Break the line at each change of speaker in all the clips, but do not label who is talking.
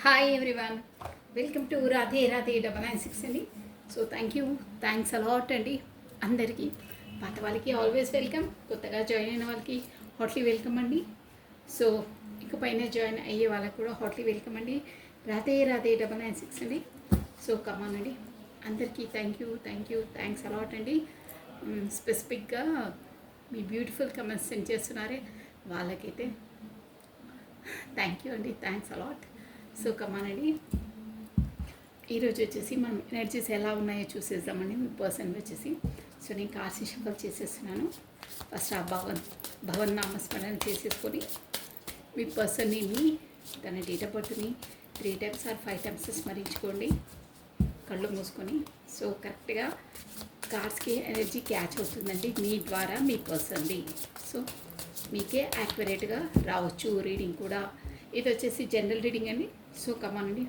Hi everyone, welcome to Radhe Radhe 996 అండి. So thanks a lot అండి అందరికీ. పాత వాళ్ళకి ఆల్వేస్ వెల్కమ్, కొత్తగా జాయిన్ అయిన వాళ్ళకి హాట్లీ వెల్కమ్ అండి. సో ఇకపైన జాయిన్ అయ్యే వాళ్ళకి కూడా హాట్లీ వెల్కమ్ అండి. రాధే రాధే 996 అండి. సో కమాన్ అండి, అందరికీ థ్యాంక్స్ అలాట్ అండి. స్పెసిఫిక్గా మీ బ్యూటిఫుల్ కమెంట్స్ సెండ్ చేస్తున్నారే వాళ్ళకైతే థ్యాంక్ యూ అండి, థ్యాంక్స్ అలాట్. సో కమానండి, ఈరోజు వచ్చేసి మనం ఎనర్జీస్ ఎలా ఉన్నాయో చూసేద్దామండి. మీ పర్సన్ వచ్చేసి సో నేను కార్సి షఫల్ చేసేస్తున్నాను. ఫస్ట్ ఆ భవన్ నామస్మరణ చేసేసుకొని మీ పర్సన్ని తన డేట్ ఆఫ్ బర్త్ని 3 times or 5 times స్మరించుకోండి కళ్ళు మూసుకొని. సో కరెక్ట్గా కార్డ్స్కి ఎనర్జీ క్యాచ్ అవుతుందండి మీ ద్వారా మీ పర్సన్ది. సో మీకే యాక్యురేట్గా రావచ్చు రీడింగ్ కూడా. ఇది వచ్చేసి జనరల్ రీడింగ్ అండి. సో కమానండి.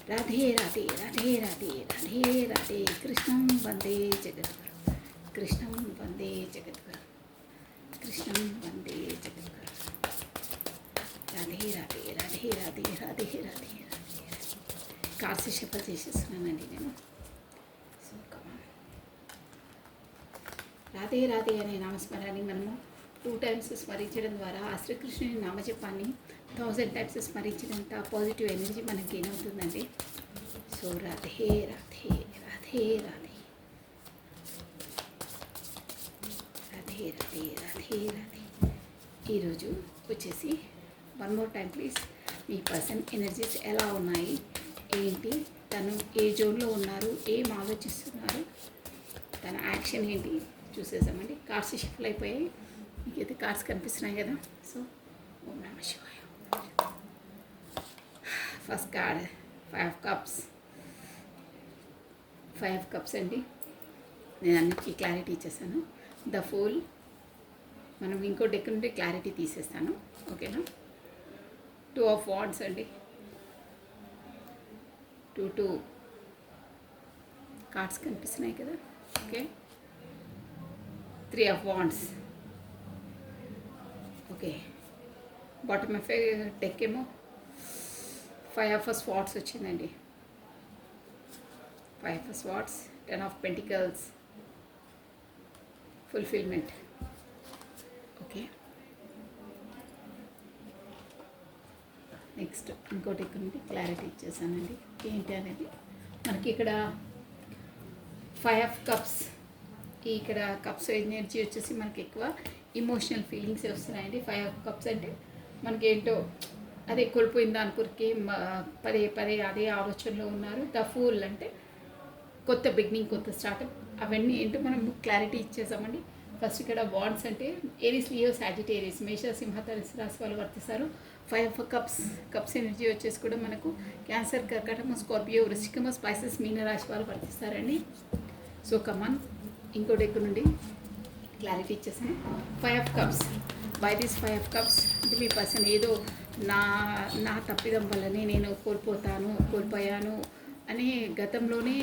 రాధే రాధే రాధే రాధే రాధే రాధే కృష్ణం వందే జగద్గురు, కృష్ణం వందే జగద్గురు, కృష్ణం వందే జగద్గురు. రాధే రాధే రాధే రాధే రాధే రాధే రాధే. కార్సి షఫల్ చేసేస్తున్నానండి నేను. సో కమాన్. రాధే రాధే అనే నామస్మరాన్ని మనము 2 times స్మరించడం ద్వారా ఆ శ్రీకృష్ణుని నామజపాన్ని 1000 times స్మరించినంత పాజిటివ్ ఎనర్జీ మనకి గెయిన్ అవుతుందండి. సో రాధే రాధే రాధే రాధే రాధే రాధే రాధే రాధే. ఈరోజు వచ్చేసి 1 more time please. Me person energies ఎలా ఉన్నాయి, ఏంటి, తను ఏ జోన్లో ఉన్నారు, ఏం ఆలోచిస్తున్నారు, తన యాక్షన్ ఏంటి చూసేసామండి. కార్డ్స్ షఫల్ అయిపోయాయి, మీకైతే కార్డ్స్ కనిపిస్తున్నాయి కదా. సో ఓం నమ శివాయ. First card 5 cups. 5 cups అండి. నేను అన్నిటికీ క్లారిటీ ఇచ్చేసాను. The fool. మనం ఇంకో డెక్ నుండి క్లారిటీ తీసేస్తాను, ఓకేనా. 2 of wands అండి. 2 కార్డ్స్ కనిపిస్తున్నాయి కదా, okay. 3 of wands, okay. Bottom of deck ఏమో 5 of swords వచ్చిందండి. 5 of swords, 10 of pentacles, fulfilment, okay. Next ఇంకోటి ఇక్కడ నుండి క్లారిటీ ఇచ్చేసానండి ఏంటి అనేది. మనకి ఇక్కడ 5 of cups, ఇక్కడ కప్స్ ఎనర్జీ వచ్చేసి మనకి ఎక్కువ ఇమోషనల్ ఫీలింగ్స్ వస్తున్నాయండి. 5 of cups అంటే మనకి ఏంటో అదే కోల్పోయిందా అనుకురికి పదే పదే అదే ఆలోచనలో ఉన్నారు. ద ఫూల్ అంటే కొత్త బిగినింగ్, కొత్త స్టార్టప్, అవన్నీ ఏంటో మనం క్లారిటీ ఇచ్చేసామండి. ఫస్ట్ ఇక్కడ వాండ్స్ అంటే ఏరిస్, లియో, సాజిటేరియస్, మేష, సింహ, ధనుసు రాశి వాళ్ళు వర్తిస్తారు. 5 of కప్స్ ఎనర్జీ వచ్చేసి కూడా మనకు క్యాన్సర్, కర్కాటకం, స్కార్పియో, వృశ్చికం, స్పైసెస్, మీన రాశి వాళ్ళు వర్తిస్తారండి. సో కమాన్, ఇంకో డెక్ నుండి క్లారిటీ ఇచ్చేసాను. 5 of cups. By this 5 of cups అంటే మీ పర్సన్ ఏదో నా తప్పిదం వల్లనే నేను కోల్పోయాను అని గతంలోనే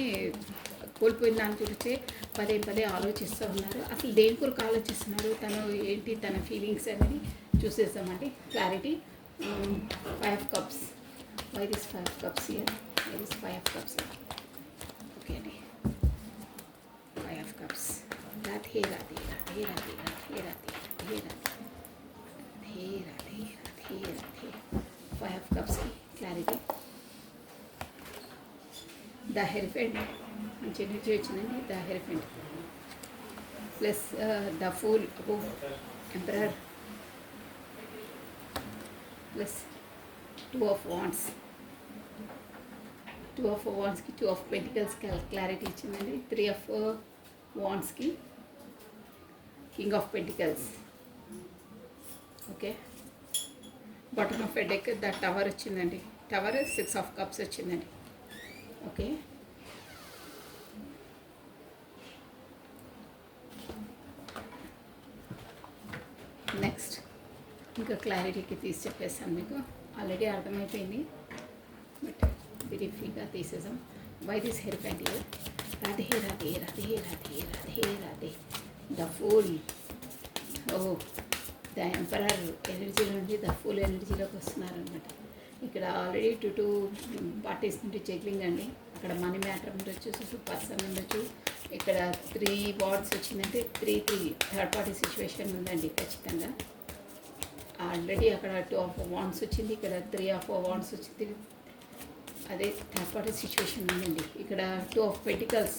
కోల్పోయిన దాని గురించే పదే పదే ఆలోచిస్తూ ఉన్నారు. అసలు దేని కొరకు ఆలోచిస్తున్నారు, తను ఏంటి, తన ఫీలింగ్స్ అనేది చూసేసామండి clarity. 5 of cups. By this 5 of cups here. By this 5 of cups. Okay అండి. 5 of cups. Radhe Radhe Radhe Radhe Radhe Radhe Radhe Radhe Radhe Radhe Radhe. 5 of cups కి క్లారిటీ. ద హెరిఫెంట్, మంచి ఎనర్జీ వచ్చిందండి. The hierophant plus the fool, emperor plus 2 of wands. 2 of wandsకి 2 of pentacles clarity ఇచ్చిందండి. 3 of wandsకి king of pentacles, okay. Bottom of deck the tower వచ్చిందండి. Tower 6 of cups వచ్చిందండి, okay. Next ఇంకా క్లారిటీకి తీసి చెప్పేసాను, మీకు ఆల్రెడీ అర్థమైపోయింది, బట్ బ్రీఫ్గా తీసేసాం. By this hierophant here. Radhe Radhe Radhe Radhe Radhe Radhe. The fool. ఓ ద ఎంపరర్ ఎనర్జీ నుండి ద ఫుల్ ఎనర్జీలోకి వస్తున్నారనమాట. ఇక్కడ ఆల్రెడీ టూ పార్టీస్ నుండి జగ్లింగ్ అండి. అక్కడ మనీ మ్యాటర్ ఉండొచ్చు, పర్సన్ ఉండొచ్చు. ఇక్కడ 3 వార్డ్స్ వచ్చిందంటే థర్డ్ పార్టీ సిచ్యువేషన్ ఉందండి ఖచ్చితంగా. ఆల్రెడీ అక్కడ 2 ఆఫ్ వాండ్స్ వచ్చింది, ఇక్కడ 3 ఆఫ్ వాండ్స్ వచ్చింది. అదే థర్డ్ పార్టీ సిచ్యువేషన్ ఉందండి. ఇక్కడ 2 ఆఫ్ పెంటికల్స్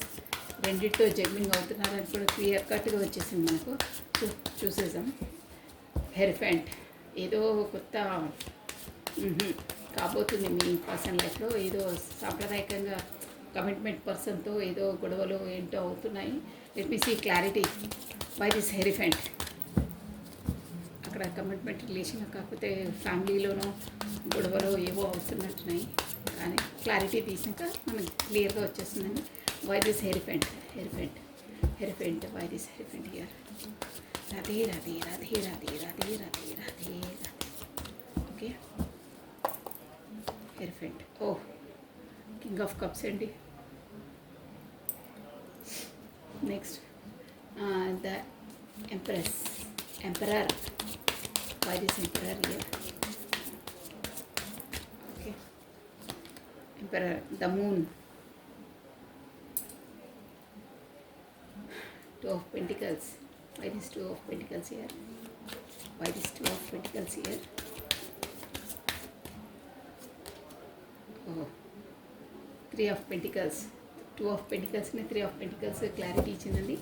రెండింటితో జగ్లింగ్ అవుతున్నారు. అది కూడా క్లియర్ కట్గా వచ్చేసింది మనకు. చూసేసాం. హెరిఫెంట్ ఏదో కొత్త కాబోతుంది మీ పర్సనల్ లైఫ్లో. ఏదో సాంప్రదాయకంగా కమిట్మెంట్ పర్సన్తో ఏదో గొడవలు ఏంటో అవుతున్నాయి. Let me see clarity by this hierophant. అక్కడ కమిట్మెంట్ రిలేషన్ కాకపోతే ఫ్యామిలీలోనూ గొడవలు ఏవో అవుతున్నట్టున్నాయి. కానీ క్లారిటీ తీసాక మనకు క్లియర్గా వచ్చేస్తుందండి. By this hierophant by this hierophant here. Radhe Radhe Radhe Radhe Radhe Radhe Radhe Radhe. Okay, hierophant. ఓ కింగ్ ఆఫ్ కప్స్ అండి. Next the emperor. By this emperor here. Okay, emperor. The moon. 2 of Pentacles. Why this 2 of Pentacles here? Why this 2 of Pentacles here? Oh, 3 of Pentacles. 2 of Pentacles and 3 of Pentacles clarity ఇచ్చిందండి.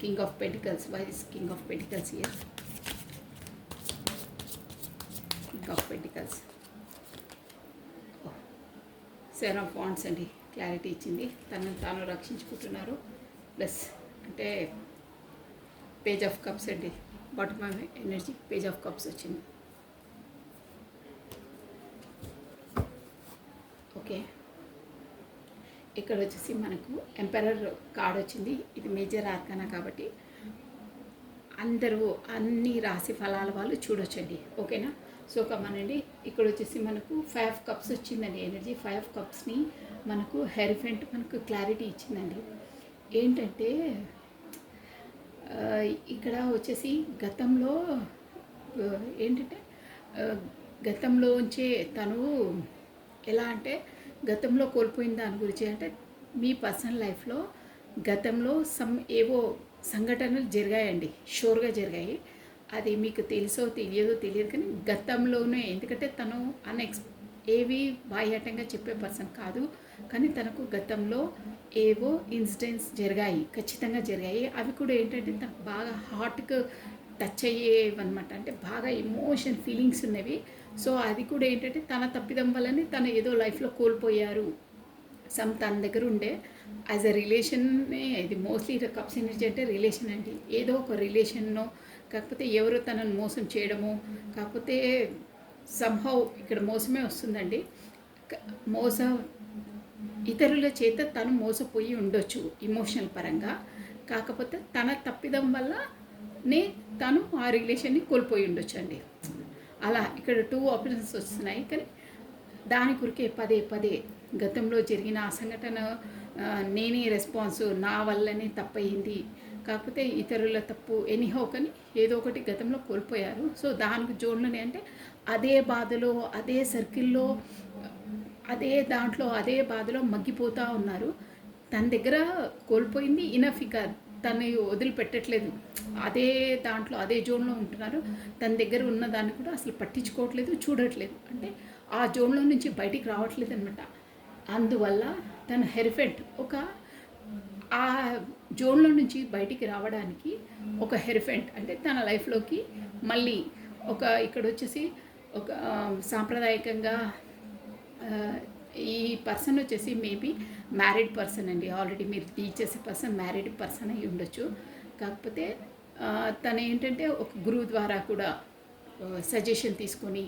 King of Pentacles. Why this King of Pentacles here? King of Pentacles. Oh, 7 of Wands అండి. Clarity ఇచ్చింది. తనను తాను రక్షించుకుంటున్నారు. Plus అంటే page of cups అండి. Bottom of energy page of cups వచ్చింది. Okay, ఇక్కడ వచ్చేసి మనకు ఎంపరర్ కార్డ్ వచ్చింది. ఇది మేజర్ ఆర్కానా కాబట్టి అందరూ అన్ని రాశి ఫలాల వాళ్ళు చూడొచ్చండి. ఓకేనా? సో కమనండి. ఇక్కడ వచ్చేసి మనకు 5 కప్స్ వచ్చిందండి ఎనర్జీ. 5 కప్స్ని మనకు హెరిఫెంట్ మనకు క్లారిటీ ఇచ్చిందండి. ఏంటంటే ఇక్కడ వచ్చేసి గతంలో ఏంటంటే గతంలోంచే తను ఎలా అంటే గతంలో కోల్పోయిన దాని గురించి అంటే మీ పర్సనల్ లైఫ్లో గతంలో ఏవో సంఘటనలు జరిగాయండి. షూర్గా జరిగాయి. అది మీకు తెలుసో తెలియదో తెలియదు కానీ గతంలోనే, ఎందుకంటే తను ఏవి బాహ్యాటంగా చెప్పే పర్సన్ కాదు. కానీ తనకు గతంలో ఏవో ఇన్సిడెంట్స్ జరిగాయి, ఖచ్చితంగా జరిగాయి. అవి కూడా ఏంటంటే తనకు బాగా హార్ట్కి టచ్ అయ్యేవన్నమాట. అంటే బాగా ఎమోషన్ ఫీలింగ్స్ ఉన్నవి. సో అది కూడా ఏంటంటే తన తప్పిదం వల్లనే తను ఏదో లైఫ్లో కోల్పోయారు. తన దగ్గర ఉండే యాజ్ అ రిలేషన్నే. ఇది మోస్ట్లీ కప్స్ ఎనర్జీ అంటే రిలేషన్ అండి. ఏదో ఒక రిలేషన్నో కాకపోతే ఎవరో తనను మోసం చేయడమో కాకపోతే సంహౌ ఇక్కడ మోసమే వస్తుందండి. ఇతరుల చేత తను మోసపోయి ఉండొచ్చు ఇమోషనల్ పరంగా. కాకపోతే తన తప్పిదం వల్లనే తను ఆ రిలేషన్ని కోల్పోయి ఉండొచ్చు అండి. అలా ఇక్కడ 2 ఆప్షన్స్ వస్తున్నాయి. కానీ దాని కొరికే పదే గతంలో జరిగిన ఆ సంఘటన నేనే రెస్పాన్స్, నా వల్లనే తప్పయింది, కాకపోతే ఇతరుల తప్పు, ఎనీహౌ కానీ ఏదో ఒకటి గతంలో కోల్పోయారు. సో దానికి జోన్లోనే అంటే అదే బాధలో, అదే సర్కిల్లో, అదే బాధలో మగ్గిపోతూ ఉన్నారు. తన దగ్గర కోల్పోయింది ఇనఫ్, ఇక తను వదిలిపెట్టట్లేదు. అదే దాంట్లో అదే జోన్లో ఉంటున్నారు. తన దగ్గర ఉన్న దాన్ని కూడా అసలు పట్టించుకోవట్లేదు, చూడట్లేదు. అంటే ఆ జోన్లో నుంచి బయటికి రావట్లేదు అనమాట. అందువల్ల తన హెరిఫెంట్ ఆ జోన్లో నుంచి బయటికి రావడానికి ఒక హెరిఫెంట్ అంటే తన లైఫ్లోకి మళ్ళీ ఇక్కడ వచ్చేసి ఒక సాంప్రదాయకంగా ఈ పర్సన్ వచ్చేసి మేబీ మ్యారీడ్ పర్సన్ అండి. ఆల్రెడీ మీరు డీల్ చేసే పర్సన్ మ్యారీడ్ పర్సన్ అయి ఉండొచ్చు. కాకపోతే తను ఏంటంటే ఒక గురువు ద్వారా కూడా సజెషన్ తీసుకొని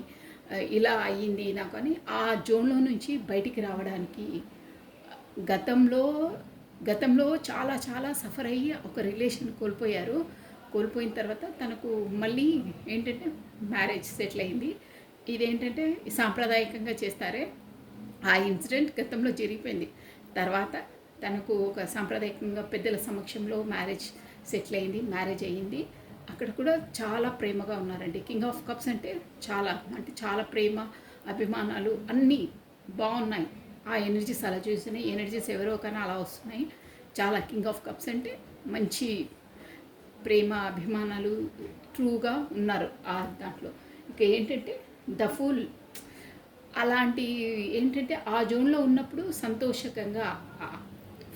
ఇలా అయ్యింది నాకు అని ఆ జోన్లో నుంచి బయటికి రావడానికి గతంలో చాలా సఫర్ అయ్యి ఒక రిలేషన్ కోల్పోయారు. కోల్పోయిన తర్వాత తనకు మళ్ళీ ఏంటంటే మ్యారేజ్ సెటిల్ అయింది. ఇదేంటంటే సాంప్రదాయకంగా చేస్తారే ఆ ఇన్సిడెంట్ గతంలో జరిగిపోయింది. తర్వాత తనకు ఒక సాంప్రదాయకంగా పెద్దల సమక్షంలో మ్యారేజ్ సెటిల్ అయింది, మ్యారేజ్ అయ్యింది. అక్కడ కూడా చాలా ప్రేమగా ఉన్నారండి. కింగ్ ఆఫ్ కప్స్ అంటే చాలా ప్రేమ, అభిమానాలు అన్నీ బాగున్నాయి. ఆ ఎనర్జీస్ అలా చూసినాయి. ఎనర్జీస్ ఎవరో కానీ అలా వస్తున్నాయి. చాలా కింగ్ ఆఫ్ కప్స్ అంటే మంచి ప్రేమ అభిమానాలు ట్రూగా ఉన్నారు ఆ దాంట్లో. ఇక ఏంటంటే ద ఫూల్ అలాంటి ఏంటంటే ఆ జోన్లో ఉన్నప్పుడు సంతోషకంగా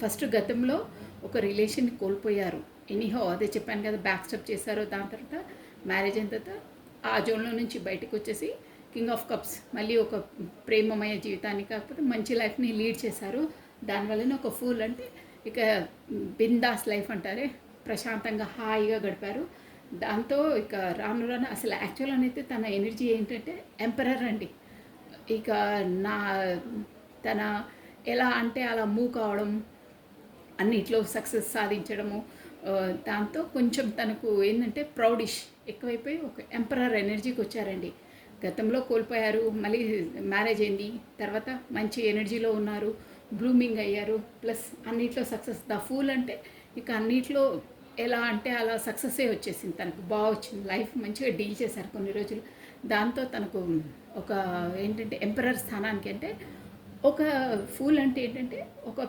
ఫస్ట్ గతంలో ఒక రిలేషన్ కోల్పోయారు. ఎనీహో అదే చెప్పాను కదా, బ్యాక్ స్టెప్ చేశారు. దాని తర్వాత మ్యారేజ్ అయిన తర్వాత ఆ జోన్లో నుంచి బయటకు వచ్చేసి కింగ్ ఆఫ్ కప్స్ మళ్ళీ ఒక ప్రేమమయ జీవితాన్ని కాకపోతే మంచి లైఫ్ని లీడ్ చేశారు. దానివల్లనే ఒక ఫూల్ అంటే ఇక బిందాస్ లైఫ్ అంటారే, ప్రశాంతంగా హాయిగా గడిపారు. దాంతో ఇక రాను రాను అసలు యాక్చువల్గా అయితే తన ఎనర్జీ ఏంటంటే ఎంపరర్ అండి. ఇక నా తన ఎలా అంటే అలా మూవ్ కావడం, అన్నిట్లో సక్సెస్ సాధించడము, దాంతో కొంచెం తనకు ఏంటంటే ప్రౌడిష్ ఎక్కువైపోయి ఒక ఎంపరర్ ఎనర్జీకి వచ్చారండి. గతంలో కోల్పోయారు, మళ్ళీ మ్యారేజ్ అయింది, తర్వాత మంచి ఎనర్జీలో ఉన్నారు, బ్లూమింగ్ అయ్యారు, ప్లస్ అన్నిట్లో సక్సెస్. ద ఫూల్ అంటే ఇక అన్నిట్లో ఎలా అంటే అలా సక్సెస్సే వచ్చేసింది. తనకు బాగా వచ్చింది, లైఫ్ మంచిగా డీల్ చేశారు కొన్ని రోజులు. దాంతో తనకు ఒక ఏంటంటే ఎంపరర్ స్థానానికి అంటే ఒక ఫూల్ అంటే ఏంటంటే ఒక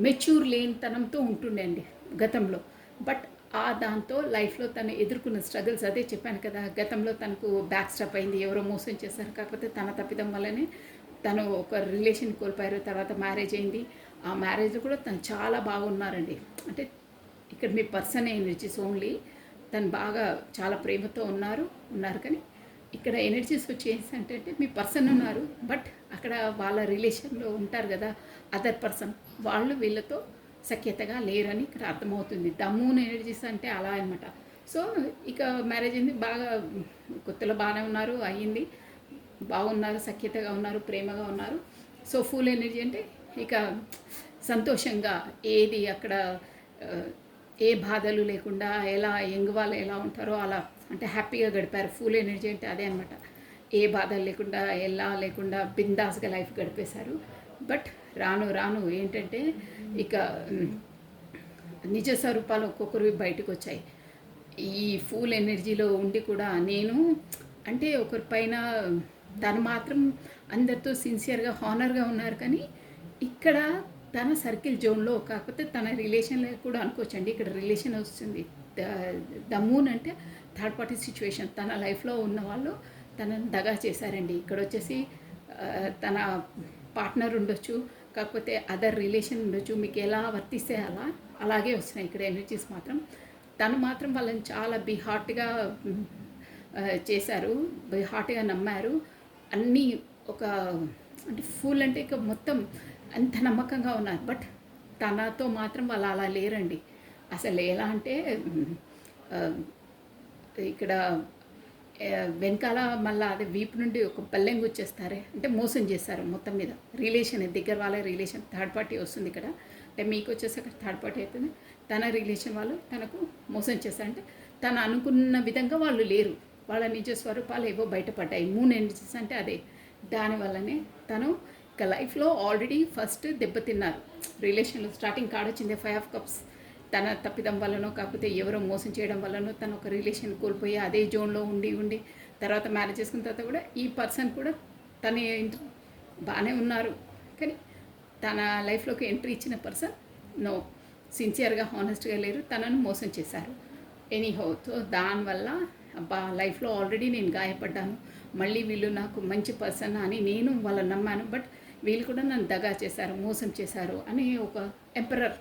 మెచ్యూర్ లేనితనంతో ఉంటుండే అండి గతంలో. బట్ ఆ దాంతో లైఫ్లో తను ఎదుర్కొన్న స్ట్రగుల్స్ అదే చెప్పాను కదా, గతంలో తనకు బ్యాక్ స్టెప్ అయింది, ఎవరో మోసం చేశారు, కాకపోతే తన తప్పిదం వల్లనే తను ఒక రిలేషన్ కోల్పోయారు. తర్వాత మ్యారేజ్ అయింది, ఆ మ్యారేజ్లో కూడా తను చాలా బాగున్నారండి. అంటే ఇక్కడ మీ పర్సన్ ఎనర్జీస్ ఓన్లీ తను బాగా చాలా ప్రేమతో ఉన్నారు కానీ ఇక్కడ ఎనర్జీస్ వచ్చి ఏంటంటే మీ పర్సన్ ఉన్నారు, బట్ అక్కడ వాళ్ళ రిలేషన్లో ఉంటారు కదా అదర్ పర్సన్, వాళ్ళు వీళ్ళతో సఖ్యతగా లేరని ఇక్కడ అర్థమవుతుంది. ద మూన్ ఎనర్జీస్ అంటే అలా అనమాట. సో ఇక మ్యారేజ్ అయింది, బాగా కొత్తలో బాగానే ఉన్నారు, అయ్యింది, బాగున్నారు, సఖ్యతగా ఉన్నారు, ప్రేమగా ఉన్నారు. సో ఫుల్ ఎనర్జీ అంటే ఇక సంతోషంగా ఏది అక్కడ ఏ బాధలు లేకుండా ఎలా యంగ్ వాళ్ళు ఎలా ఉంటారో అలా అంటే హ్యాపీగా గడిపారు. ఫుల్ ఎనర్జీ అంటే అదే అనమాట. ఏ బాధలు లేకుండా ఎలా లేకుండా బిందాస్గా లైఫ్ గడిపేశారు. బట్ రాను రాను ఏంటంటే ఇక నిజ స్వరూపాలు ఒక్కొక్కరు బయటకు వచ్చాయి. ఈ ఫుల్ ఎనర్జీలో ఉండి కూడా నేను అంటే ఒకరి పైన తను మాత్రం అందరితో సిన్సియర్గా హానర్గా ఉన్నారు, కానీ ఇక్కడ తన సర్కిల్ జోన్లో కాకపోతే తన రిలేషన్లో కూడా అనుకోవచ్చండి. ఇక్కడ రిలేషన్ వస్తుంది. ద మూన్ అంటే థర్డ్ పార్టీ సిచ్యువేషన్. తన లైఫ్లో ఉన్న వాళ్ళు తనని దగా చేశారండి. ఇక్కడ వచ్చేసి తన పార్ట్నర్ ఉండొచ్చు, కాకపోతే అదర్ రిలేషన్ ఉండొచ్చు, మీకు ఎలా వర్తిస్తే అలాగే వస్తున్నాయి ఇక్కడ ఎనర్జీస్ మాత్రం. తను మాత్రం వాళ్ళని చాలా హార్ట్గా చేశారు, హార్ట్గా నమ్మారు. అన్నీ ఒక అంటే ఫుల్ అంటే ఇక మొత్తం అంత నమ్మకంగా ఉన్నారు. బట్ తనతో మాత్రం వాళ్ళు అలా లేరండి. అసలు ఎలా అంటే ఇక్కడ వెనకాల మళ్ళీ అదే వీపు నుండి ఒక పల్లెం గుచ్చేస్తారే అంటే మోసం చేస్తారు మొత్తం మీద. రిలేషన్ దగ్గర వాళ్ళ రిలేషన్ థర్డ్ పార్టీ వస్తుంది ఇక్కడ. అంటే మీకు వచ్చేసరికి థర్డ్ పార్టీ అవుతుంది. తన రిలేషన్ వాళ్ళు తనకు మోసం చేస్తారంటే తను అనుకున్న విధంగా వాళ్ళు లేరు, వాళ్ళ నిజ స్వరూపాలు ఏవో బయటపడ్డాయి. మూన్ ఎనర్జీస్ అంటే అదే. దానివల్లనే తను ఇక లైఫ్లో ఆల్రెడీ ఫస్ట్ దెబ్బతిన్నారు. రిలేషన్లో స్టార్టింగ్ కాడొచ్చింది 5 ఆఫ్ కప్స్. తన తప్పిదం వల్లనో కాకపోతే ఎవరో మోసం చేయడం వల్లనో తను ఒక రిలేషన్ కోల్పోయి అదే జోన్లో ఉండి తర్వాత మ్యారేజ్ చేసుకున్న తర్వాత కూడా ఈ పర్సన్ కూడా తన బాగానే ఉన్నారు, కానీ తన లైఫ్లోకి ఎంట్రీ ఇచ్చిన పర్సన్ నో సిన్సియర్గా హానెస్ట్గా లేరు, తనను మోసం చేశారు. ఎనీహో సో దానివల్ల అబ్బా లైఫ్లో ఆల్రెడీ నేను గాయపడ్డాను, మళ్ళీ వీళ్ళు నాకు మంచి పర్సన్ అని నేను వాళ్ళని నమ్మాను, బట్ వీళ్ళు కూడా నన్ను దగా చేశారు, మోసం చేశారు అని ఒక ఎంపరర్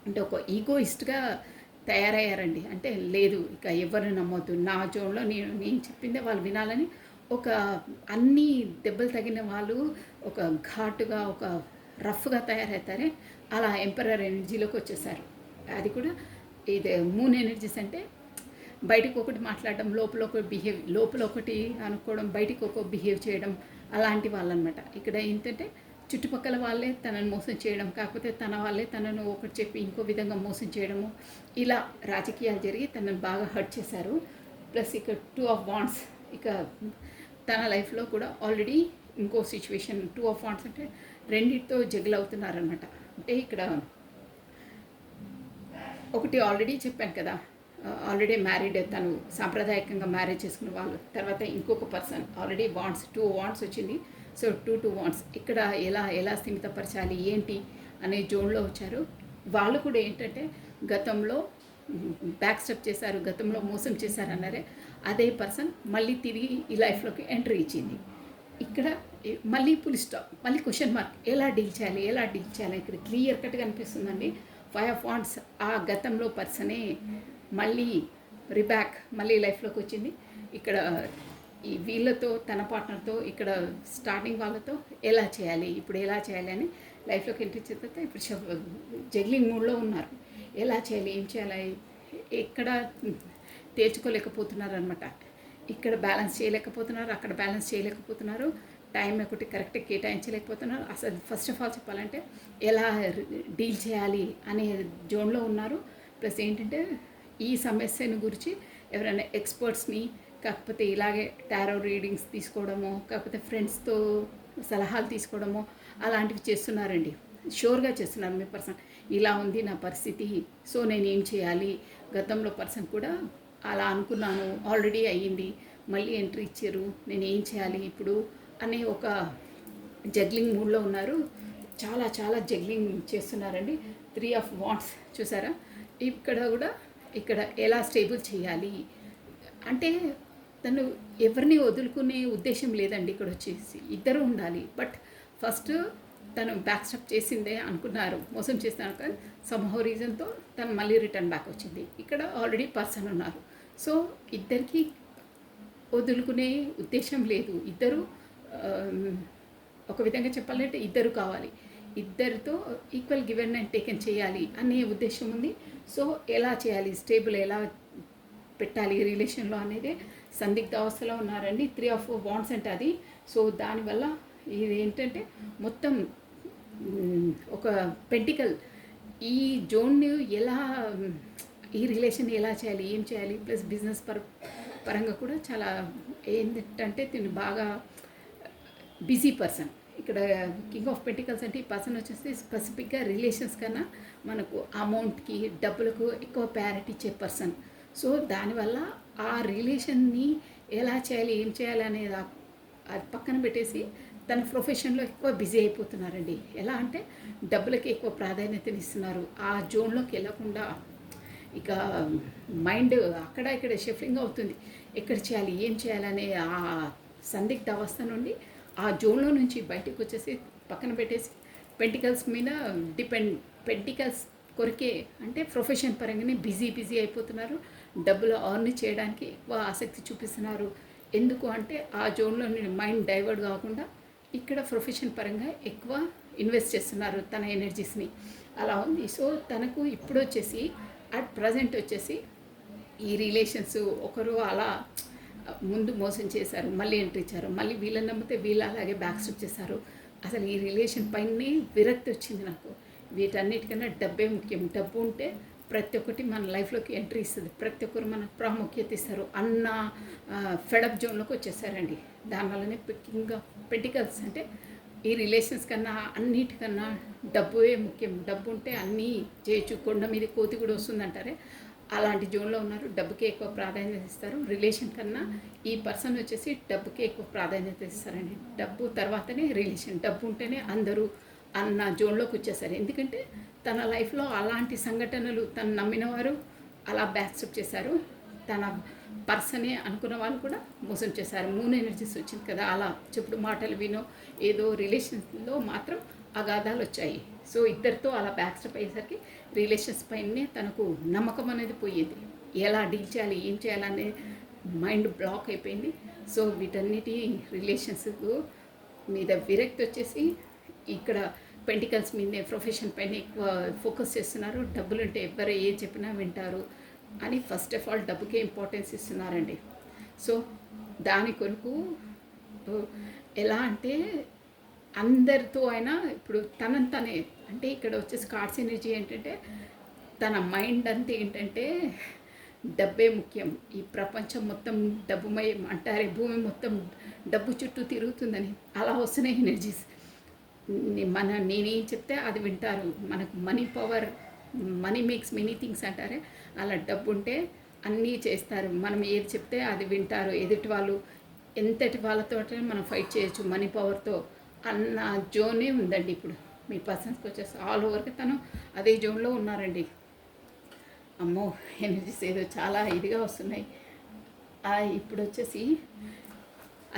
అంటే ఒక ఈగోయిస్ట్గా తయారయ్యారండి. అంటే లేదు ఇక ఎవరిని నమ్మొద్దు, నా జోన్లో నేను చెప్పిందే వాళ్ళు వినాలని ఒక అన్ని దెబ్బలు తగిన వాళ్ళు ఒక ఘాటుగా ఒక రఫ్గా తయారవుతారే అలా ఎంపరర్ ఎనర్జీలోకి వచ్చేసారు. అది కూడా ఇది మూన్ ఎనర్జీస్ అంటే బయటకు ఒకటి మాట్లాడడం, లోపల ఒకటి అనుకోవడం, బయటికి ఒక బిహేవ్ చేయడం, అలాంటి వాళ్ళనమాట. ఇక్కడ ఏంటంటే చుట్టుపక్కల వాళ్ళే తనను మోసం చేయడం, కాకపోతే తన వాళ్ళే తనను ఒకటి చెప్పి ఇంకో విధంగా మోసం చేయడము, ఇలా రాజకీయాలు జరిగి తనను బాగా హర్ట్ చేశారు. ప్లస్ ఇక 2 ఆఫ్ వాండ్స్ ఇక తన లైఫ్లో కూడా ఆల్రెడీ ఇంకో సిచ్యువేషన్ 2 ఆఫ్ వాండ్స్ అంటే రెండింటితో జగిల్ అవుతున్నారనమాట. అంటే ఇక్కడ ఒకటి ఆల్రెడీ చెప్పాను కదా, ఆల్రెడీ మ్యారీడ్, తను సాంప్రదాయకంగా మ్యారేజ్ చేసుకున్న వాళ్ళు. తర్వాత ఇంకొక పర్సన్ ఆల్రెడీ వాండ్స్, 2 వాండ్స్ వచ్చింది. సో 2 వాండ్స్ ఇక్కడ ఎలా ఎలా స్థిమితపరచాలి ఏంటి అనే జోన్లో వచ్చారు. వాళ్ళు కూడా ఏంటంటే గతంలో బ్యాక్ స్టెప్ చేశారు, గతంలో మోసం చేశారు అన్నారే, అదే పర్సన్ మళ్ళీ తిరిగి ఈ లైఫ్లోకి ఎంట్రీ ఇచ్చింది. ఇక్కడ మళ్ళీ ఫుల్ స్టాప్, మళ్ళీ క్వశ్చన్ మార్క్, ఎలా డీల్ చేయాలి ఎలా డీల్ చేయాలి ఇక్కడ క్లియర్ కట్గా అనిపిస్తుందండి. 5 ఆఫ్ వాండ్స్ ఆ గతంలో పర్సనే మళ్ళీ రిబ్యాక్ మళ్ళీ లైఫ్లోకి వచ్చింది. ఇక్కడ ఈ వీళ్ళతో తన పార్ట్నర్తో ఇక్కడ స్టార్టింగ్ వాళ్ళతో ఎలా చేయాలి ఇప్పుడు ఎలా చేయాలి అని లైఫ్లోకి ఎంట్రీ చేస్తే ఇప్పుడు జగ్లింగ్ మూడ్లో ఉన్నారు. ఎలా చేయాలి ఏం చేయాలి ఎక్కడ తేల్చుకోలేకపోతున్నారు అనమాట. ఇక్కడ బ్యాలెన్స్ చేయలేకపోతున్నారు, అక్కడ బ్యాలెన్స్ చేయలేకపోతున్నారు, టైం ఒకటి కరెక్ట్గా కేటాయించలేకపోతున్నారు. అసలు ఫస్ట్ ఆఫ్ ఆల్ చెప్పాలంటే ఎలా డీల్ చేయాలి అనే జోన్లో ఉన్నారు. ప్లస్ ఏంటంటే ఈ సమస్యను గురించి ఎవరైనా ఎక్స్పర్ట్స్ని, కాకపోతే ఇలాగే టారో రీడింగ్స్ తీసుకోవడమో, కాకపోతే ఫ్రెండ్స్తో సలహాలు తీసుకోవడమో అలాంటివి చేస్తున్నారండి. షూర్గా చేస్తున్నారు మీ పర్సన్. ఇలా ఉంది నా పరిస్థితి, సో నేను ఏం చేయాలి, గతంలో పర్సన్ కూడా అలా అనుకున్నాను, ఆల్రెడీ అయ్యింది, మళ్ళీ ఎంట్రీ ఇచ్చారు, నేను ఏం చేయాలి ఇప్పుడు అనే ఒక జగ్లింగ్ మూడ్లో ఉన్నారు. చాలా చాలా జగ్లింగ్ చేస్తున్నారండి. 3 ఆఫ్ వాండ్స్ చూసారా. ఇక్కడ కూడా ఇక్కడ ఎలా స్టేబుల్ చేయాలి అంటే తను ఎవరిని వదులుకునే ఉద్దేశం లేదండి. ఇక్కడ వచ్చేసి ఇద్దరు ఉండాలి. బట్ ఫస్ట్ తను బ్యాక్ స్టెప్ చేసిందే అనుకున్నారు, మోసం చేస్తాను కానీ సమ్హౌ రీజన్తో తను మళ్ళీ రిటర్న్ బ్యాక్ వచ్చింది. ఇక్కడ ఆల్రెడీ పర్సన్ ఉన్నారు. సో ఇద్దరికి వదులుకునే ఉద్దేశం లేదు. ఇద్దరు ఒక విధంగా చెప్పాలంటే ఇద్దరు కావాలి, ఇద్దరితో ఈక్వల్ గివెన్ అండ్ టేకెన్ చేయాలి అనే ఉద్దేశం ఉంది. సో ఎలా చేయాలి, స్టేబుల్ ఎలా పెట్టాలి రిలేషన్లో అనేది సందిగ్ధ అవస్థలో ఉన్నారండి. 3 ఆఫ్ వాండ్స్ అంటే అది. సో దానివల్ల ఇది ఏంటంటే మొత్తం ఒక పెంటికల్ ఈ జోన్ని ఎలా ఈ రిలేషన్ ఎలా చేయాలి ఏం చేయాలి, ప్లస్ బిజినెస్ పరంగా కూడా చాలా ఏంటంటే తిను బాగా బిజీ పర్సన్. ఇక్కడ కింగ్ ఆఫ్ పెంటికల్స్ అంటే ఈ పర్సన్ వచ్చేసి స్పెసిఫిక్గా రిలేషన్స్ కన్నా మనకు అమౌంట్కి డబ్బులకు ఎక్కువ ప్రయారిటీ ఇచ్చే పర్సన్. సో దానివల్ల ఆ రిలేషన్ని ఎలా చేయాలి ఏం చేయాలి అనేది అది పక్కన పెట్టేసి తన ప్రొఫెషన్లో ఎక్కువ బిజీ అయిపోతున్నారండి. ఎలా అంటే డబ్బులకి ఎక్కువ ప్రాధాన్యతనిస్తున్నారు. ఆ జోన్లోకి వెళ్ళకుండా ఇక మైండ్ అక్కడ ఇక్కడ షిఫ్టింగ్ అవుతుంది. ఎక్కడ చేయాలి ఏం చేయాలనే ఆ సందిగ్ధ అవస్థ నుండి ఆ జోన్లో నుంచి బయటకు వచ్చేసి పక్కన పెట్టేసి పెంటికల్స్ మీద పెంటికల్స్ కొరికే అంటే ప్రొఫెషన్ పరంగానే బిజీ అయిపోతున్నారు. డబ్బులు అర్న్ చేయడానికి ఎక్కువ ఆసక్తి చూపిస్తున్నారు. ఎందుకు అంటే ఆ జోన్లో మైండ్ డైవర్ట్ కాకుండా ఇక్కడ ప్రొఫెషన్ పరంగా ఎక్కువ ఇన్వెస్ట్ చేస్తున్నారు తన ఎనర్జీస్ని. అలా ఉంది. సో తనకు ఇప్పుడు వచ్చేసి అట్ ప్రజెంట్ వచ్చేసి ఈ రిలేషన్స్ ఒకరు అలా ముందు మోసం చేశారు, మళ్ళీ ఎంట్రీ ఇచ్చారు, మళ్ళీ వీళ్ళని నమ్మితే వీళ్ళు అలాగే బ్యాక్ స్టెప్ చేశారు. అసలు ఈ రిలేషన్ పైనే విరక్తి వచ్చింది నాకు. వీటన్నిటికన్నా డబ్బే ముఖ్యం. డబ్బు ఉంటే ప్రతి ఒక్కటి మన లైఫ్లోకి ఎంట్రీ ఇస్తుంది, ప్రతి ఒక్కరు మనకు ప్రాముఖ్యత ఇస్తారు అన్న ఫెడప్ జోన్లోకి వచ్చేసారండి. దానివల్లనే కింగ్ ఆఫ్ పెంటికల్స్ అంటే ఈ రిలేషన్స్ కన్నా అన్నిటికన్నా డబ్బే ముఖ్యం. డబ్బు ఉంటే అన్నీ చేయొచ్చు, కొండ మీద కోతి కూడా వస్తుందంటారే అలాంటి జోన్లో ఉన్నారు. డబ్బుకే ఎక్కువ ప్రాధాన్యత ఇస్తారు. రిలేషన్ కన్నా ఈ పర్సన్ వచ్చేసి డబ్బుకే ఎక్కువ ప్రాధాన్యత ఇస్తారండి. డబ్బు తర్వాతనే రిలేషన్, డబ్బు ఉంటేనే అందరూ అన్న జోన్లోకి వచ్చేసారు. ఎందుకంటే తన లైఫ్లో అలాంటి సంఘటనలు తను నమ్మిన వారు అలా బ్యాక్ స్టెప్ చేశారు. తన పర్సనే అనుకున్న వాళ్ళు కూడా మోసం చేశారు. మూన్ ఎనర్జీస్ వచ్చింది కదా, అలా చెప్పుడు మాటలు వినో ఏదో రిలేషన్లో మాత్రం అగాధాలు వచ్చాయి. సో ఇద్దరితో అలా బ్యాక్ స్టెప్ అయ్యేసరికి రిలేషన్స్ పైనే తనకు నమ్మకం అనేది పోయేది. ఎలా డీల్ చేయాలి ఏం చేయాలనే మైండ్ బ్లాక్ అయిపోయింది. సో వీటన్నిటి రిలేషన్స్ మీద విరక్తి వచ్చేసి ఇక్కడ పెంటికల్స్ మీదే ప్రొఫెషన్ పైన ఎక్కువ ఫోకస్ చేస్తున్నారు. డబ్బులుంటే ఎవరు ఏ చెప్పినా వింటారు అని ఫస్ట్ ఆఫ్ ఆల్ డబ్బుకే ఇంపార్టెన్స్ ఇస్తున్నారండి. సో దాని కొరకు ఎలా అంటే అందరితో అయినా ఇప్పుడు తనే అంటే ఇక్కడ వచ్చేసి కార్డ్స్ ఎనర్జీ ఏంటంటే తన మైండ్ అంతా ఏంటంటే డబ్బే ముఖ్యం. ఈ ప్రపంచం మొత్తం డబ్బుమయం అంటారే, భూమి మొత్తం డబ్బు చుట్టూ తిరుగుతుందని అలా వస్తున్నాయి ఎనర్జీస్. నేనేం చెప్తే అది వింటారు. మనకు money power, money makes many things అంటారే, అలా డబ్బు ఉంటే అన్నీ చేస్తారు. మనం ఏది చెప్తే అది వింటారు. ఎదుటి వాళ్ళు ఎంతటి వాళ్ళతో మనం ఫైట్ చేయొచ్చు మనీ పవర్తో అన్న జోనే ఉందండి ఇప్పుడు. మీ పర్సన్స్కి వచ్చేసి ఆల్ ఓవర్కి తను అదే జోన్లో ఉన్నారండి. అమ్మో, ఎనర్జీస్ ఏదో చాలా ఇదిగా వస్తున్నాయి. ఇప్పుడు వచ్చేసి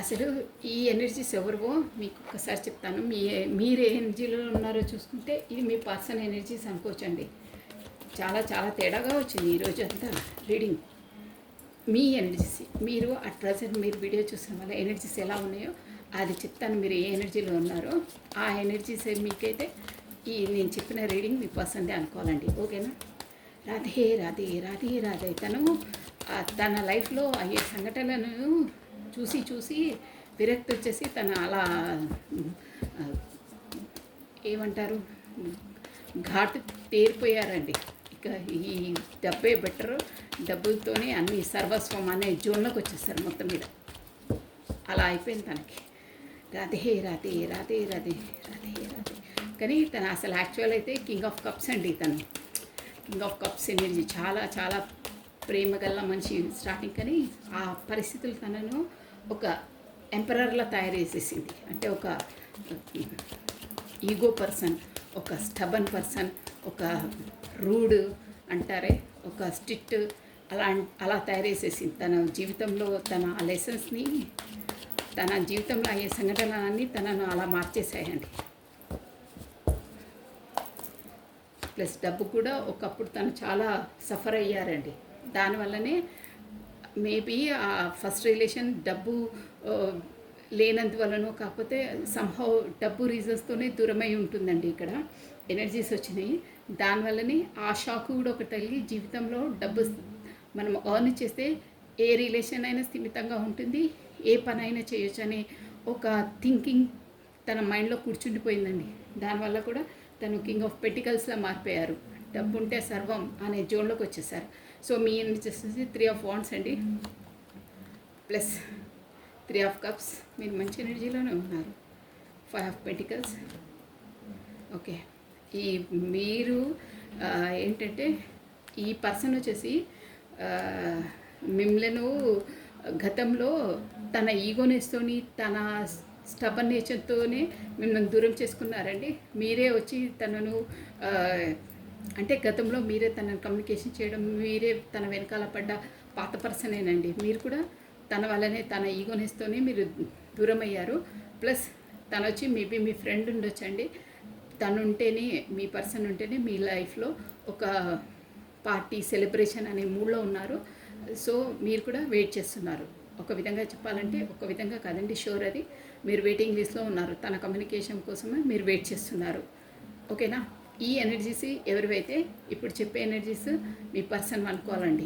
అసలు ఈ ఎనర్జీస్ ఎవరివో మీకు ఒక్కసారి చెప్తాను. మీరు ఏ ఎనర్జీలో ఉన్నారో చూసుకుంటే ఇది మీ పర్సన్ ఎనర్జీస్ అనుకోవచ్చండి. చాలా చాలా తేడాగా వచ్చింది ఈరోజు అంతా రీడింగ్. మీ ఎనర్జీస్ మీరు అట్ ప్రజెంట్ మీరు వీడియో చూసిన వల్ల ఎనర్జీస్ ఎలా ఉన్నాయో అది చెప్తాను. మీరు ఏ ఎనర్జీలో ఉన్నారో ఆ ఎనర్జీస్ మీకైతే ఈ నేను చెప్పిన రీడింగ్ మీ పర్సన్దే అనుకోవాలండి. ఓకేనా? రాధే రాధే రాధే రాధే. తన లైఫ్లో అయ్యే సంఘటనలను చూసి చూసి విరక్తి వచ్చేసి తను అలా ఏమంటారు ఘాటు తేరిపోయారండి. ఇక ఈ డబ్బే బెటరు, డబ్బులతోనే అన్ని సర్వస్వం అనే జోన్లోకి వచ్చేస్తారు మొత్తం మీద. అలా అయిపోయింది తనకి. రాధే రాధే రాధే రాధే రాధే రాధే. కానీ తను అసలు యాక్చువల్ అయితే కింగ్ ఆఫ్ కప్స్ అండి. తను కింగ్ ఆఫ్ కప్స్ ఎనర్జీ చాలా చాలా ప్రేమ గల్ల మనిషి స్టార్టింగ్. కానీ ఆ పరిస్థితులు తనను ఒక ఎంపరర్లా తయారు చేసేసింది. అంటే ఒక ఈగో పర్సన్, ఒక స్టబన్ పర్సన్, ఒక రూడ్ అంటారే, ఒక స్ట్రిక్ట్ అలా తయారు చేసేసింది. తన జీవితంలో తన ఆ లెసన్స్ని, తన జీవితంలో అయ్యే సంఘటనలన్నీ తనను అలా మార్చేసాయండి. ప్లస్ డబ్బు కూడా ఒకప్పుడు తను చాలా సఫర్ అయ్యారండి. దానివల్లనే మేబీ ఆ ఫస్ట్ రిలేషన్ డబ్బు లేనందువలనో కాకపోతే సంహౌ డబ్బు రీజన్స్తోనే దూరమై ఉంటుందండి. ఇక్కడ ఎనర్జీస్ వచ్చినాయి. దానివల్లనే ఆ షాక్ కూడా ఒక తల్లి జీవితంలో డబ్బు మనం ఎర్న్ చేస్తే ఏ రిలేషన్ అయినా స్థిమితంగా ఉంటుంది, ఏ పని అయినా చేయొచ్చు అనే ఒక థింకింగ్ తన మైండ్లో కూర్చుండిపోయిందండి. దానివల్ల కూడా తను కింగ్ ఆఫ్ పెటికల్స్లా మారిపోయారు. డబ్బు ఉంటే సర్వం అనే జోన్లోకి వచ్చేసారు. సో మీ ఎనర్జీస్ వచ్చేసి 3 ఆఫ్ వాండ్స్ అండి, ప్లస్ 3 ఆఫ్ కప్స్. మీరు మంచి ఎనర్జీలోనే ఉన్నారు. 5 ఆఫ్ పెటికల్స్. ఓకే, ఈ మీరు ఏంటంటే ఈ పర్సన్ వచ్చేసి మిమ్మల్ని గతంలో తన ఈగోనెస్తోని తన స్టబన్ నేచర్తోనే మిమ్మల్ని దూరం చేసుకున్నారండి. మీరే వచ్చి తనను అంటే గతంలో మీరే తనను కమ్యూనికేషన్ చేయడం, మీరే తన వెనకాల పడ్డ పాత పర్సనేనండి. మీరు కూడా తన వల్లనే తన ఈగోనెస్తోనే మీరు దూరం అయ్యారు. ప్లస్ తను వచ్చి మేబీ మీ ఫ్రెండ్ ఉండొచ్చండి. తను ఉంటేనే, మీ పర్సన్ ఉంటేనే మీ లైఫ్లో ఒక పార్టీ సెలబ్రేషన్ అనే మూడ్లో ఉన్నారు. సో మీరు కూడా వెయిట్ చేస్తున్నారు. ఒక విధంగా చెప్పాలంటే, ఒక విధంగా కాదండి, షూర్ అది మీరు వెయిటింగ్ లిస్ట్లో ఉన్నారు. తన కమ్యూనికేషన్ కోసమే మీరు వెయిట్ చేస్తున్నారు. ఓకేనా? ఈ ఎనర్జీస్ ఎవరివైతే ఇప్పుడు చెప్పే ఎనర్జీస్ మీ పర్సన్ అనుకోవాలండి.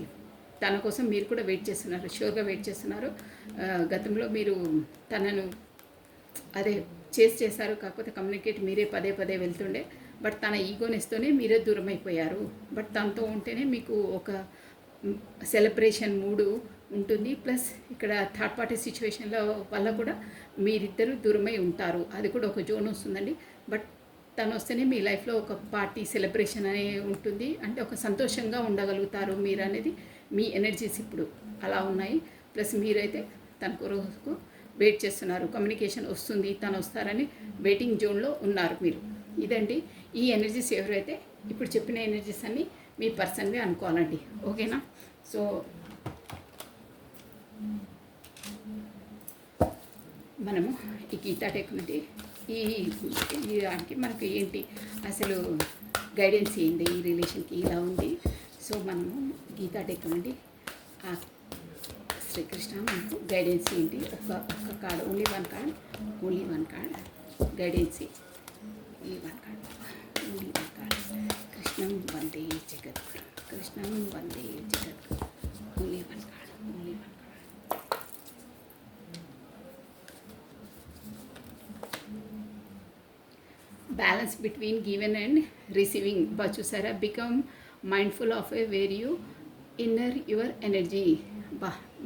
తన కోసం మీరు కూడా వెయిట్ చేస్తున్నారు, షూర్గా వెయిట్ చేస్తున్నారు. గతంలో మీరు తనను అదే చేశారు, కాకపోతే కమ్యూనికేట్ మీరే పదే పదే వెళ్తుండే. బట్ తన ఈగోనెస్తోనే మీరే దూరం అయిపోయారు. బట్ తనతో ఉంటేనే మీకు ఒక సెలబ్రేషన్ మూడు ఉంటుంది. ప్లస్ ఇక్కడ థర్డ్ పార్టీ సిచ్యువేషన్ల వల్ల కూడా మీరిద్దరూ దూరమై ఉంటారు. అది కూడా ఒక జోన్ వస్తుందండి. బట్ తను వస్తేనే మీ లైఫ్లో ఒక పార్టీ సెలబ్రేషన్ అనేది ఉంటుంది. అంటే ఒక సంతోషంగా ఉండగలుగుతారు మీరు అనేది మీ ఎనర్జీస్ ఇప్పుడు అలా ఉన్నాయి. ప్లస్ మీరైతే తన కొరకు వెయిట్ చేస్తున్నారు. కమ్యూనికేషన్ వస్తుంది, తను వస్తారని వెయిటింగ్ జోన్లో ఉన్నారు మీరు. ఇదండి ఈ ఎనర్జీస్ ఎవరైతే ఇప్పుడు చెప్పిన ఎనర్జీస్ అన్నీ మీ పర్సన్వే అనుకోవాలండి. ఓకేనా? సో మనము ఈ గీతా టెక్ నుండి ఈ దానికి మనకు ఏంటి అసలు గైడెన్స్ ఏంటి, ఈ రిలేషన్కి ఇలా ఉంది. సో మనము గీతా టెక్ నుండి శ్రీకృష్ణ మనకు గైడెన్స్ ఏంటి, ఒక card, only one card guidance, only one card Krishnam Vande Jagadguru, Krishnam Vande Jagadguru, only one card. Balance between given and receiving. బాగా చూసారా? Become mindful of A where you inner your energy.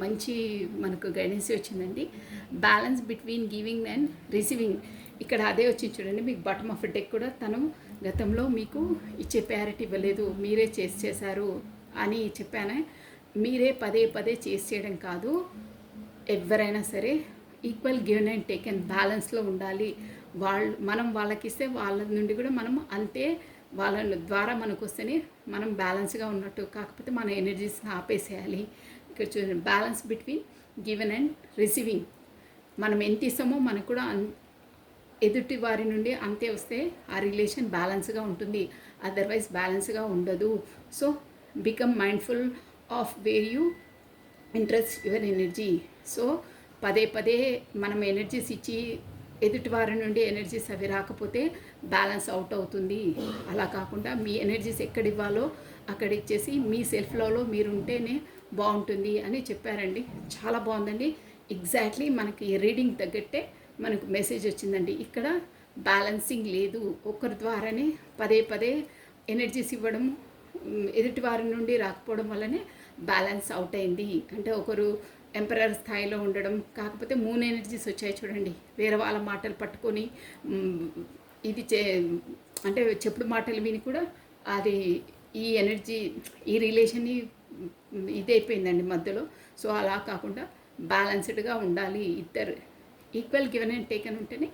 మంచి మనకు guidance వచ్చిందండి. Balance between giving and receiving. ఇక్కడ అదే వచ్చింది చూడండి. మీకు బాటమ్ ఆఫ్ డెక్ కూడా తను గతంలో మీకు ఇచ్చే ప్రయారిటీ ఇవ్వలేదు, మీరే చేశారు అని చెప్పానే. మీరే పదే పదే చేసి చేయడం కాదు, ఎవరైనా సరే ఈక్వల్ గివెన్ అండ్ టేకెన్ బ్యాలెన్స్లో ఉండాలి. మనం వాళ్ళకి ఇస్తే వాళ్ళ నుండి కూడా మనం అంతే వాళ్ళ ద్వారా మనకు వస్తేనే మనం బ్యాలెన్స్గా ఉన్నట్టు. కాకపోతే మన ఎనర్జీస్ని ఆపేసేయాలి. ఇక్కడ చూడండి, balance between given and receiving. మనం ఎంత ఇస్తామో మనకు కూడా ఎదుటి వారి నుండి అంతే వస్తే ఆ రిలేషన్ బ్యాలెన్స్గా ఉంటుంది, అదర్వైజ్ బ్యాలెన్స్గా ఉండదు. So become mindful of where you interest your energy. So పదే పదే మనం ఎనర్జీస్ ఇచ్చి ఎదుటి వారి నుండి ఎనర్జీస్ అవి రాకపోతే బ్యాలెన్స్ అవుట్ అవుతుంది. అలా కాకుండా మీ ఎనర్జీస్ ఎక్కడ ఇవ్వాలో అక్కడ ఇచ్చేసి మీ సెల్ఫ్ లవ్లో మీరు ఉంటేనే బాగుంటుంది అని చెప్పారండి. చాలా బాగుందండి. ఎగ్జాక్ట్లీ మనకి రీడింగ్ తగ్గట్టే మనకు మెసేజ్ వచ్చిందండి. ఇక్కడ బ్యాలెన్సింగ్ లేదు, ఒకరి ద్వారానే పదే పదే ఎనర్జీస్ ఇవ్వడం ఎదుటి వారి నుండి రాకపోవడం వల్లనే బ్యాలెన్స్ అవుట్ అయింది. అంటే ఒకరు ఎంపరర్ స్థాయిలో ఉండడం, కాకపోతే మూన్ ఎనర్జీస్ వచ్చాయి చూడండి. వేరే వాళ్ళ మాటలు పట్టుకొని ఇది అంటే చెప్పుడు మాటలు విని కూడా అది ఈ ఎనర్జీ ఈ రిలేషన్ని ఇదైపోయిందండి మధ్యలో. సో అలా కాకుండా బ్యాలెన్స్డ్గా ఉండాలి. ఇద్దరు ఈక్వల్ గివెన్ అండ్ టేకన్ ఉంటేనే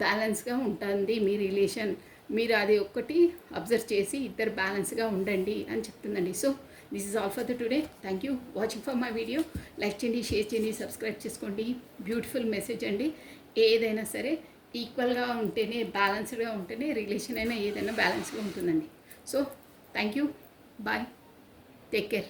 బ్యాలెన్స్గా ఉంటుంది మీ రిలేషన్. మీరు అది ఒక్కటి అబ్జర్వ్ చేసి ఇద్దరు బ్యాలెన్స్గా ఉండండి అని చెప్తుందండి. So this is all for the today. Thank you watching for my video. Like చేయండి, షేర్ చేయండి, సబ్స్క్రైబ్ చేసుకోండి. బ్యూటిఫుల్ మెసేజ్ అండి. ఏదైనా సరే ఈక్వల్గా ఉంటేనే, బ్యాలెన్స్డ్గా ఉంటేనే రిలేషన్ అయినా ఏదైనా బ్యాలెన్స్గా ఉంటుందండి. So thank you, bye, take care.